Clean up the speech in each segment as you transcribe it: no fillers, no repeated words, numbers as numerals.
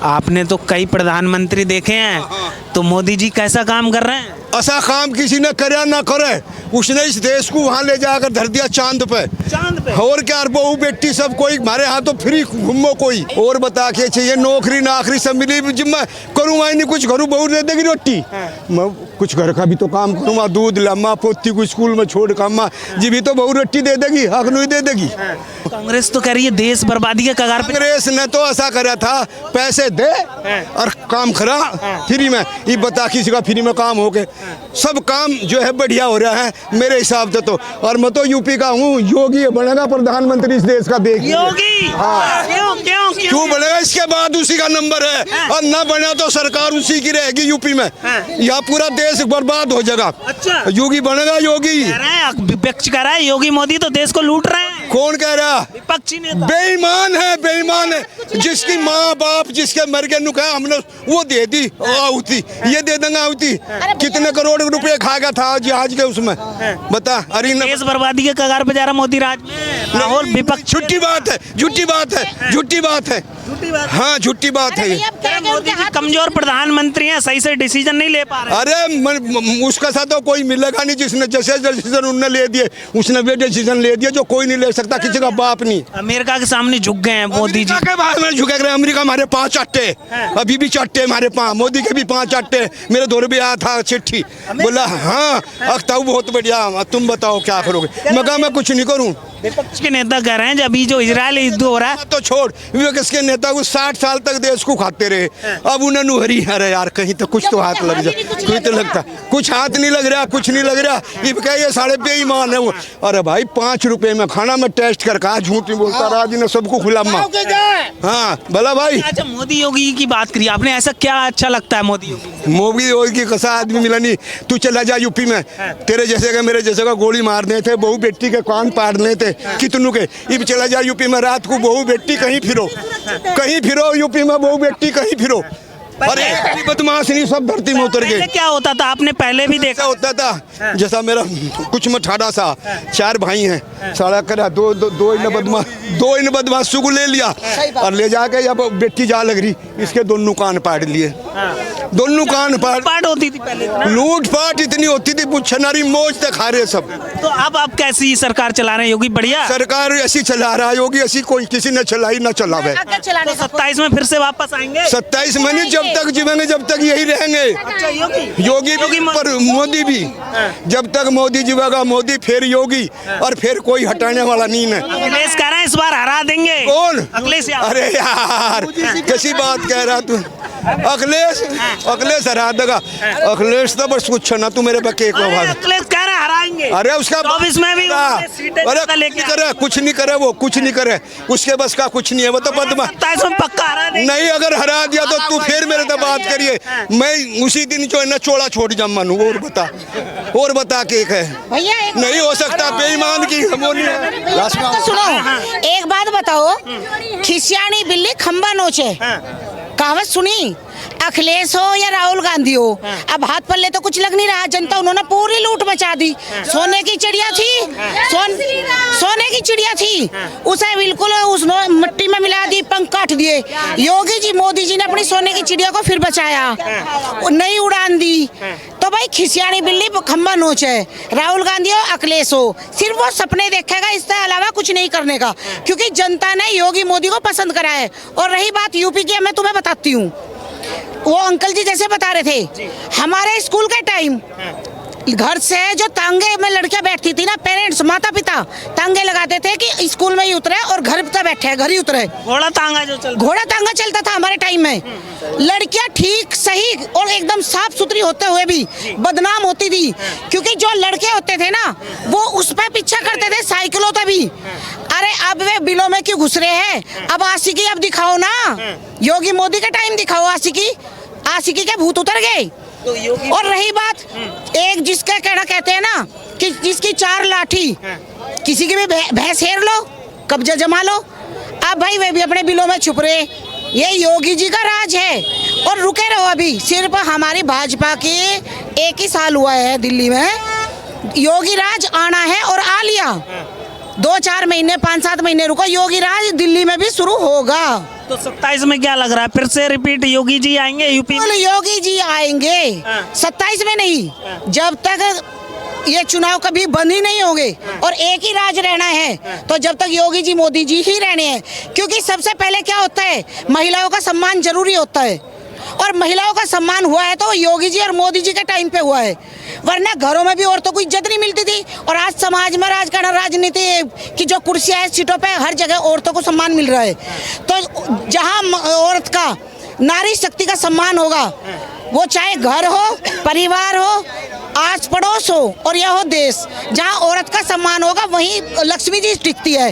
आपने तो कई प्रधानमंत्री देखे हैं, तो मोदी जी कैसा काम कर रहे हैं? ऐसा काम किसी ने करे ना करे, उसने इस देश को वहाँ ले जाकर धर दिया चांद पे। चांद पे? और क्या बहू बेटी सब कोई हमारे यहाँ तो फ्री घूमो कोई और बता के चाहिए नौकरी नाकरी सब मिली। जब मैं करूँगा नहीं कुछ घरों बहू दे देगी रोटी, मैं कुछ घर का भी तो काम करूँगा, दूध लामा पोती को स्कूल में छोड़ कामा जी भी तो बहू रोटी दे देगी, हक नहीं दे देगी। कांग्रेस तो कह रही है देश बर्बादी के कगार पे। कांग्रेस ने तो ऐसा करा था, पैसे दे और काम करा फ्री में। ये बता किसी का फ्री में काम हो गए, सब काम जो है बढ़िया हो रहा है मेरे हिसाब से तो। और मैं तो यूपी का हूँ, योगी बनेगा प्रधानमंत्री इस देश का, देख योगी। हाँ। क्यों बनेगा? इसके बाद उसी का नंबर है, और ना बना तो सरकार उसी की रहेगी यूपी में। यहाँ पूरा देश बर्बाद हो जाएगा। अच्छा, योगी बनेगा। योगी विपक्ष कह रहा है योगी मोदी तो देश को लूट रहे हैं। कौन कह रहा? विपक्षी नेता। बेईमान है, बेईमान है। जिसकी माँ बाप जिसके मर गए नुका हमने वो दे दी आहुति, ये दे देंगे आहुति। कितने करोड़ रुपए खाएगा था आज के उसमें बता। अरे देश बर्बादी के कगार पे जा रहा मोदी राज में। राहुल विपक्ष। झूठी बात है, झूठी बात है, झूठी बात है। हाँ झूठी बात है। मोदी जी कमजोर प्रधानमंत्री हैं, सही से डिसीजन नहीं ले पा रहे। अरे उसका साथ तो कोई मिलेगा नहीं, जिसने जैसे डिसीजन उन्होंने ले दिए उसने वे डिसीजन ले दिए जो कोई नहीं ले सकता, किसी का बाप नहीं। अमेरिका के सामने झुक गए हैं मोदी जी के बाद में झुके रहे। अमेरिका हमारे 5 अट्टे, अभी भी चट्टे हमारे 5, मोदी के भी 5 अट्टे। मेरे दौर भी आया था चिट्ठी, बोला हाँ अख्ताऊ बहुत बढ़िया, तुम बताओ क्या करोगे। मगर मैं कुछ नहीं करूँ। विपक्ष के नेता कह रहे हैं जब जो इजराइल युद्ध हो रहा है तो छोड़, विपक्ष के नेता को 60 साल तक देश को खाते रहे, अब उन्हें नुहरी। अरे यार कहीं तो कुछ तो हाथ लग जाए, कुछ तो लगता, कुछ हाथ नहीं लग रहा, कुछ नहीं लग रहा। ये साढ़े बेईमान है वो। अरे भाई 5 रुपए में खाना में टेस्ट कर कहा, झूठ नहीं बोलता राज ने सबको खुला माँ। हाँ भला भाई। अच्छा मोदी योगी की बात करी आपने, ऐसा क्या अच्छा लगता है मोदी योगी? मोदी योगी कसा आदमी मिला नहीं। तू चला जा यूपी में, तेरे जैसे का मेरे जैसे का गोली मारने थे, बहू बेटी के कान पाड़ने थे कितनों के। इब चला जा यूपी में, रात को बहू बेटी कहीं फिरो, कहीं फिरो यूपी में, बहू बेटी कहीं फिरो। अरे बदमाश नहीं, सब धरती में उतर गए। क्या होता था आपने पहले भी देखा होता था? जैसा मेरा कुछ मठाड़ा सा 4 भाई हैं, सारा करा दो इन बदमाश को ले लिया और ले जाके जब बेटी जा लग रही इसके दोनों कान पाड़ लिए। दोनों कान पाट होती थी पहले, लूट पाट इतनी होती थी, पुछनारी मौज तक खा रहे सब। तो अब आप कैसी सरकार चला रहे हैं योगी? बढ़िया सरकार ऐसी चला रहा है योगी, ऐसी कोई किसी ने चलाई ना चलावे। 27 में फिर से वापस आएंगे? 27 में नहीं, जब तक जीवेंगे जब तक यही रहेंगे। अच्छा, योगी भी पर मोदी भी, जब तक मोदी जीवेगा मोदी फिर योगी, और फिर कोई हटाने वाला नहीं है। अखिलेश कह रहे हैं इस बार हरा देंगे। कौन? अखिलेश। अरे यार कैसी बात कह रहा तू? अखिलेश हरा देगा। अखिलेश तो बस कुछ ना, तू मेरे बके अखिलेश कह रहे हराएंगे। अरे उसका 24 में भी अरे कुछ नहीं करे वो, कुछ नहीं करे, उसके बस का कुछ नहीं है वो तो बदमाश। पक्का हरा नहीं, अगर हरा दिया तो तू फिर मेरे से बात करिए, मैं उसी दिन जो है ना चोला छोड़ जा मानू। और बता के है नहीं हो सकता, बेईमान की सुनो एक बात बताओ, खिसियानी बिल्ली खंबा नोचे, कहावत सुनी? अखिलेश हो या राहुल गांधी हो, अब हाथ पल्ले तो कुछ लग नहीं रहा। जनता उन्होंने पूरी लूट मचा दी। सोने की चिड़िया थी, सोने की चिड़िया थी, उसे बिल्कुल उसने मिट्टी में मिला दी, पंख काट दिए। योगी जी मोदी जी ने अपनी सोने की चिड़िया को फिर बचाया, नई उड़ान दी। तो भाई खिसियानी बिल्ली खंबा नोच है, राहुल गांधी हो अखिलेश हो, सिर्फ वो सपने देखेगा, इसके अलावा कुछ नहीं करने का, क्योंकि जनता ने योगी मोदी को पसंद करा है। और रही बात यूपी की, मैं तुम्हें बताती हूँ, वो अंकल जी जैसे बता रहे थे, हमारे स्कूल के टाइम घर से जो तांगे में लड़कियां बैठती थी ना, पेरेंट्स माता पिता तांगे लगाते थे कि स्कूल में ही उतरे और घर पे बैठे, घर ही उतरे। घोड़ा तांगा चलता था हमारे टाइम में। लड़कियां ठीक सही और एकदम साफ सुथरी होते हुए भी बदनाम होती थी, क्योंकि जो लड़के होते थे ना वो उस पर पीछा करते थे साइकिलों पे भी। अरे अब वे बिलों में क्यों घुस रहे हैं? अब आशिकी अब दिखाओ ना, योगी मोदी का टाइम दिखाओ, आशिकी के भूत उतर गए। और रही बात एक जिसका कहना कहते हैं ना कि जिसकी 4 लाठी, किसी की भी भैंस हेर लो, कब्जा जमा लो। अब भाई वे भी अपने बिलों में छुप रहे। ये योगी जी का राज है। और रुके रहो, अभी सिर्फ हमारी भाजपा के 1 ही साल हुआ है दिल्ली में, योगी राज आना है और आ लिया। 2-4 महीने 5-7 महीने रुको, योगी राज दिल्ली में भी शुरू होगा। तो 27 में क्या लग रहा है, फिर से रिपीट योगी जी आएंगे यूपी में? योगी जी आएंगे 27 में नहीं, जब तक ये चुनाव कभी बंद ही नहीं होंगे और एक ही राज रहना है, तो जब तक योगी जी मोदी जी ही रहने हैं। क्योंकि सबसे पहले क्या होता है, महिलाओं का सम्मान जरूरी होता है, और महिलाओं का सम्मान हुआ है तो योगी जी और मोदी जी के टाइम पे हुआ है, वरना घरों में भी औरतों को इज्जत नहीं मिलती थी। और आज समाज में राजकारण राजनीति की जो कुर्सियां है, सीटों पे हर जगह औरतों को सम्मान मिल रहा है। तो जहां औरत का, नारी शक्ति का सम्मान होगा, वो चाहे घर हो, परिवार हो, आस पड़ोस हो और यह हो देश, जहाँ औरत का सम्मान होगा वहीं लक्ष्मी जी टिकती है।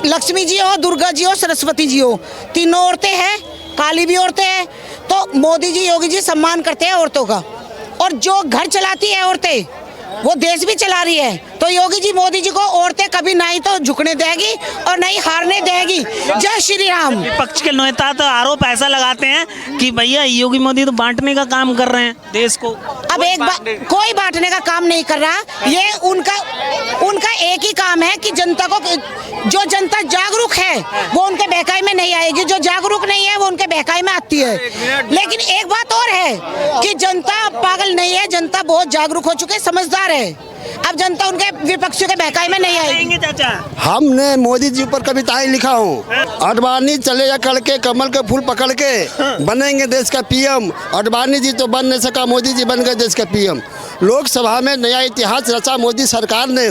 लक्ष्मी जी हो, दुर्गा जी हो, सरस्वती जी हो, तीनों औरतें हैं, काली भी औरतें हैं। तो मोदी जी योगी जी सम्मान करते हैं औरतों का, और जो घर चलाती है औरतें, वो देश भी चला रही है। तो योगी जी मोदी जी को औरतें कभी नहीं तो झुकने देगी और नहीं हारने देगी। जय श्री राम। विपक्ष के नेता तो आरोप ऐसा लगाते हैं कि भैया योगी मोदी तो बांटने का काम कर रहे हैं देश को। अब एक बात, कोई बांटने का काम नहीं कर रहा, ये उनका एक ही काम है कि जनता को, जो जनता जागरूक है वो उनके बहकाई में नहीं आएगी, जो जागरूक नहीं है वो उनके बहकाई में आती है। लेकिन एक बात और है कि जनता पागल नहीं है, जनता बहुत जागरूक हो चुके, समझदार है। अब जनता उनके विपक्षियों के बहकाई में नहीं आएगी। चाचा, हमने मोदी जी पर कविताएं लिखा हूँ। अडवाणी चले या कड़के, कमल के फूल पकड़ के, बनेंगे देश का पीएम। अडवाणी जी तो बन नहीं सका, मोदी जी बन गए देश का पीएम। लोकसभा में नया इतिहास रचा मोदी सरकार ने,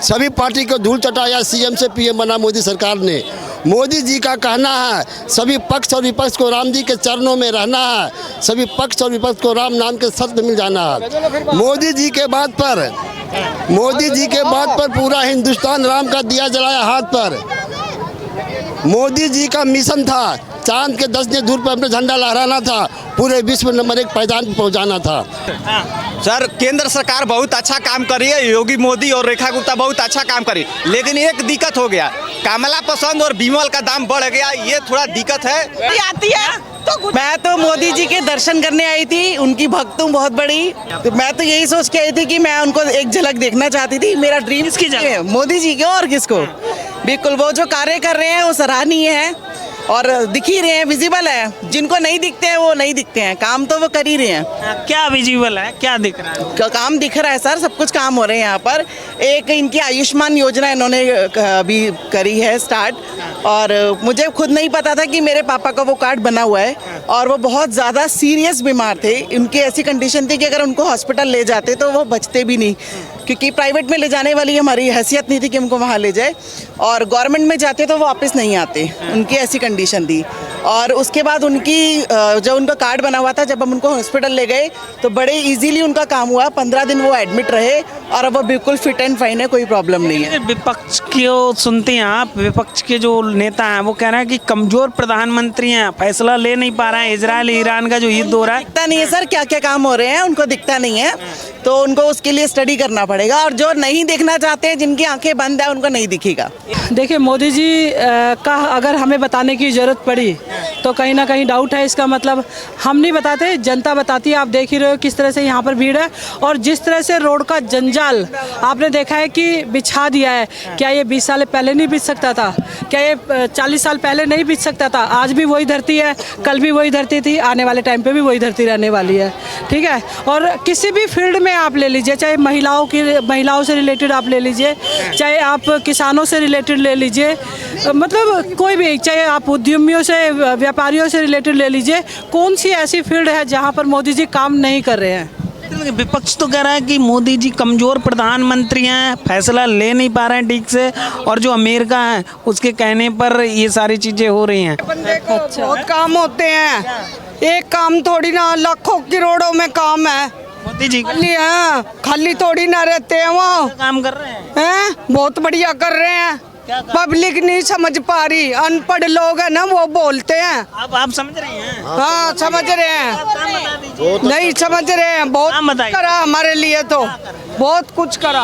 सभी पार्टी को धूल चटाया, सीएम से पीएम बना मोदी सरकार ने। मोदी जी का कहना है सभी पक्ष और विपक्ष को राम जी के चरणों में रहना है, सभी पक्ष और विपक्ष को राम नाम के सत्य मिल जाना है। मोदी जी के बात पर पूरा हिंदुस्तान राम का दिया जलाया हाथ पर। मोदी जी का मिशन था चांद के 10 दिन दूर पर अपना झंडा लहराना था, पूरे विश्व नंबर 1 पायदान पर पहुंचाना था। सर, केंद्र सरकार बहुत अच्छा काम करी है, योगी मोदी और रेखा गुप्ता बहुत अच्छा काम करी, लेकिन एक दिक्कत हो गया, कमला पसंद और विमल का दाम बढ़ गया, ये थोड़ा दिक्कत है। आती है तो मैं तो मोदी जी के दर्शन करने आई थी, उनकी भक्त हूँ बहुत बड़ी, तो मैं तो यही सोच के आई थी कि मैं उनको एक झलक देखना चाहती थी। मेरा ड्रीम किसकी झलक? मोदी जी के, और किसको। बिल्कुल, वो जो कार्य कर रहे हैं वो सराहनीय है और दिख ही रहे हैं, विजिबल है। जिनको नहीं दिखते हैं वो नहीं दिखते हैं, काम तो वो कर ही रहे हैं। क्या विजिबल है, क्या दिख रहा है? काम दिख रहा है सर, सब कुछ काम हो रहे हैं यहाँ पर। एक इनकी आयुष्मान योजना इन्होंने अभी करी है स्टार्ट, और मुझे खुद नहीं पता था कि मेरे पापा का वो कार्ड बना हुआ है, और वो बहुत ज़्यादा सीरियस बीमार थे। उनकी ऐसी कंडीशन थी कि अगर उनको हॉस्पिटल ले जाते तो वो बचते भी नहीं, क्योंकि प्राइवेट में ले जाने वाली हमारी हैसियत नहीं थी कि हमको वहाँ ले जाए, और गवर्नमेंट में जाते तो वो वापस नहीं आते, उनकी ऐसी कंडीशन थी। और उसके बाद उनकी जब उनका कार्ड बना हुआ था, जब हम उनको हॉस्पिटल ले गए तो बड़े इजीली उनका काम हुआ। 15 दिन वो एडमिट रहे और अब वो बिल्कुल फिट एंड फाइन है, कोई प्रॉब्लम नहीं है। विपक्ष को सुनते हैं आप, विपक्ष के जो नेता हैं वो कह रहे हैं कि कमजोर प्रधानमंत्री हैं, फैसला ले नहीं पा रहे हैं, इजराइल ईरान का जो युद्ध हो रहा है। दिखता नहीं है सर क्या क्या काम हो रहे हैं, उनको दिखता नहीं है, तो उनको उसके लिए स्टडी करना पड़ेगा, और जो नहीं देखना चाहते हैं, जिनकी आंखें बंद है, उनको नहीं दिखेगा। देखिए, मोदी जी का अगर हमें बताने की ज़रूरत पड़ी तो कहीं ना कहीं डाउट है। इसका मतलब हम नहीं बताते, जनता बताती है। आप देख ही रहे हो किस तरह से यहाँ पर भीड़ है, और जिस तरह से रोड का जंजाल आपने देखा है कि बिछा दिया है। क्या ये 20 साल पहले नहीं बिछ सकता था? क्या ये 40 साल पहले नहीं बिछ सकता था? आज भी वही धरती है, कल भी वही धरती थी, आने वाले टाइम पे भी वही धरती रहने वाली है। ठीक है, और किसी भी फील्ड में आप ले लीजिए, चाहे महिलाओं से रिलेटेड आप ले लीजिए, चाहे आप किसानों से रिलेटेड ले लीजिए, मतलब कोई भी, चाहे आप उद्यमियों से, व्यापारियों से रिलेटेड ले लीजिए, कौन सी ऐसी फील्ड है जहां पर मोदी जी काम नहीं कर रहे हैं? विपक्ष तो कह रहा है कि मोदी जी कमजोर प्रधानमंत्री हैं, फैसला ले नहीं पा रहे हैं ठीक से, और जो अमेरिका है उसके कहने पर ये सारी चीजें हो रही हैं। बहुत काम होते हैं, एक काम थोड़ी ना, लाखों करोड़ों में काम है। मोदी जी खाली थोड़ी ना रहते हैं, वो काम कर रहे हैं, बहुत बढ़िया कर रहे हैं। पब्लिक नहीं समझ पा रही, अनपढ़ लोग है ना, वो बोलते हैं। अब आप समझ रहे हैं? हाँ, समझ रहे हैं, नहीं समझ रहे हैं। बहुत करा हमारे लिए, तो बहुत कुछ करा।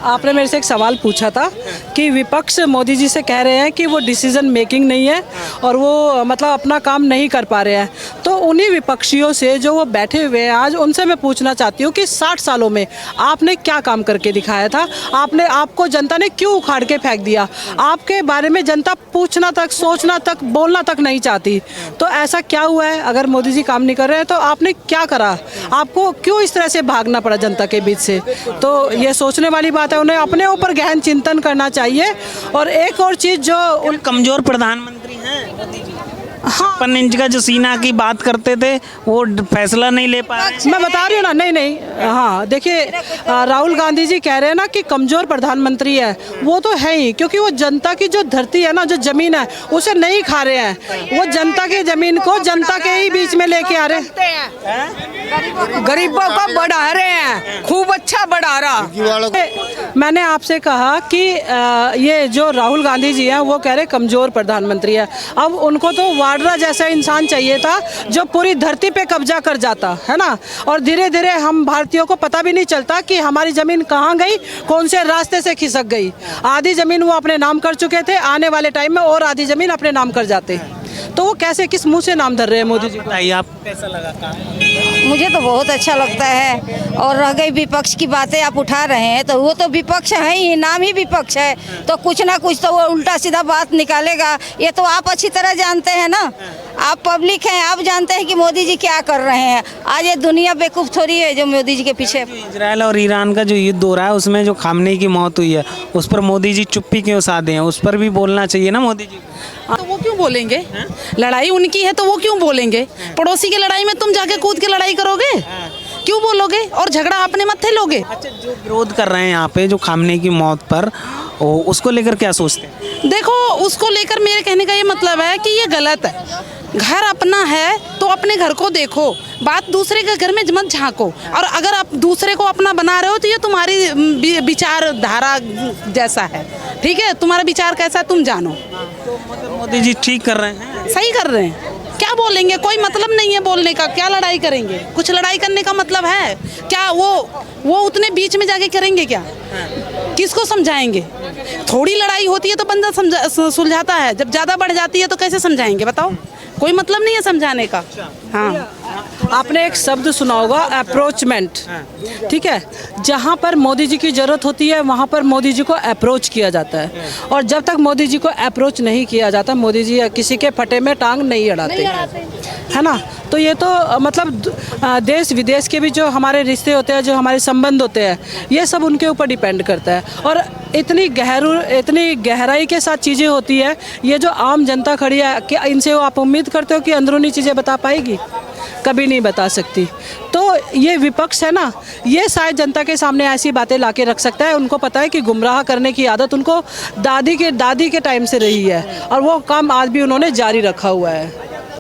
आपने मेरे से एक सवाल पूछा था कि विपक्ष मोदी जी से कह रहे हैं कि वो डिसीजन मेकिंग नहीं है और वो मतलब अपना काम नहीं कर पा रहे हैं, तो उन्हीं विपक्षियों से जो वो बैठे हुए हैं आज, उनसे मैं पूछना चाहती हूँ कि 60 सालों में आपने क्या काम करके दिखाया था? आपको जनता ने क्यों उखाड़ के फेंक दिया? आपके बारे में जनता पूछना तक, सोचना तक, बोलना तक नहीं चाहती। तो ऐसा क्या हुआ है? अगर मोदी जी काम नहीं कर रहे हैं तो आपने क्या करा? आपको क्यों इस तरह से भागना पड़ा जनता के बीच से? तो ये सोचने वाली बात है, उन्हें अपने ऊपर गहन चिंतन करना चाहिए। और एक और चीज़, जो कमजोर प्रधानमंत्री हैं मोदी जी, 56 इंच का जो सीना की बात करते थे वो फैसला नहीं ले पा रहे। मैं बता रही हूँ ना, नहीं, हाँ देखिए, राहुल गांधी जी कह रहे हैं ना कि कमज़ोर प्रधानमंत्री है, वो तो है ही, क्योंकि वो जनता की जो धरती है ना, जो ज़मीन है, उसे नहीं खा रहे हैं। वो जनता की ज़मीन को जनता के ही बीच में लेके आ रहे हैं, गरीबों को बढ़ा रहे हैं, खूब अच्छा बढ़ा रहा। मैंने आपसे कहा कि ये जो राहुल गांधी जी हैं वो कह रहे कमज़ोर प्रधानमंत्री है। अब उनको तो वाड्रा जैसा इंसान चाहिए था जो पूरी धरती पे कब्जा कर जाता है ना, और धीरे धीरे हम भारतीयों को पता भी नहीं चलता कि हमारी ज़मीन कहाँ गई, कौन से रास्ते से खिसक गई। आधी ज़मीन वो अपने नाम कर चुके थे, आने वाले टाइम में और आधी ज़मीन अपने नाम कर जाते। तो वो कैसे, किस मुंह से नाम धर रहे हैं मोदी जी को? बताइए आप कैसा लगा काम? मुझे तो बहुत अच्छा लगता है। और रह गई विपक्ष की बातें आप उठा रहे हैं, तो वो तो विपक्ष है ही, नाम ही विपक्ष है, तो कुछ ना कुछ तो वो उल्टा सीधा बात निकालेगा। ये तो आप अच्छी तरह जानते हैं ना, आप पब्लिक हैं, आप जानते हैं कि मोदी जी क्या कर रहे हैं। आज ये दुनिया बेवकूफ़ थोड़ी है जो मोदी जी के पीछे। इजराइल और ईरान का जो युद्ध हो रहा है उसमें जो खामनेई की मौत हुई है, उस पर मोदी जी चुप्पी क्यों साधे हैं? उस पर भी बोलना चाहिए ना मोदी जी। तो वो क्यों बोलेंगे? लड़ाई उनकी है तो वो क्यों बोलेंगे? पड़ोसी की लड़ाई में तुम जाके कूद के लड़ाई करोगे? क्यों बोलोगे? और झगड़ा अपने मत्थे लोगे? अच्छा, जो विरोध कर रहे हैं यहाँ पे जो खामनेई की मौत पर, उसको लेकर क्या सोचते हैं? देखो, उसको लेकर मेरे कहने का ये मतलब है कि ये गलत है। घर अपना है तो अपने घर को देखो, बात दूसरे के घर में मत झांको। और अगर आप दूसरे को अपना बना रहे हो तो ये तुम्हारी विचारधारा जैसा है, ठीक है? तुम्हारा विचार कैसा तुम जानो। तो मोदी जी ठीक कर रहे हैं, सही कर रहे हैं। क्या बोलेंगे? कोई मतलब नहीं है बोलने का। क्या लड़ाई करेंगे? कुछ लड़ाई करने का मतलब है क्या? वो उतने बीच में जाके करेंगे क्या? किसको समझाएंगे? थोड़ी लड़ाई होती है तो बंदा सुलझाता है, जब ज़्यादा बढ़ जाती है तो कैसे समझाएंगे बताओ? कोई मतलब नहीं है समझाने का। हाँ, आपने एक शब्द सुना होगा, अप्रोचमेंट, ठीक है? जहाँ पर मोदी जी की ज़रूरत होती है वहाँ पर मोदी जी को अप्रोच किया जाता है, और जब तक मोदी जी को अप्रोच नहीं किया जाता, मोदी जी किसी के फटे में टांग नहीं अड़ाते, है ना? तो ये तो मतलब देश विदेश के भी जो हमारे रिश्ते होते हैं, जो हमारे संबंध होते हैं, ये सब उनके ऊपर डिपेंड करता है। और इतनी गहराई के साथ चीज़ें होती है, ये जो आम जनता खड़ी है, कि इनसे वो आप उम्मीद करते हो कि अंदरूनी चीज़ें बता पाएगी? कभी नहीं बता सकती। तो ये विपक्ष है ना, ये शायद जनता के सामने ऐसी बातें लाके रख सकता है। उनको पता है कि गुमराह करने की आदत उनको दादी के टाइम से रही है, और वो काम आज भी उन्होंने जारी रखा हुआ है।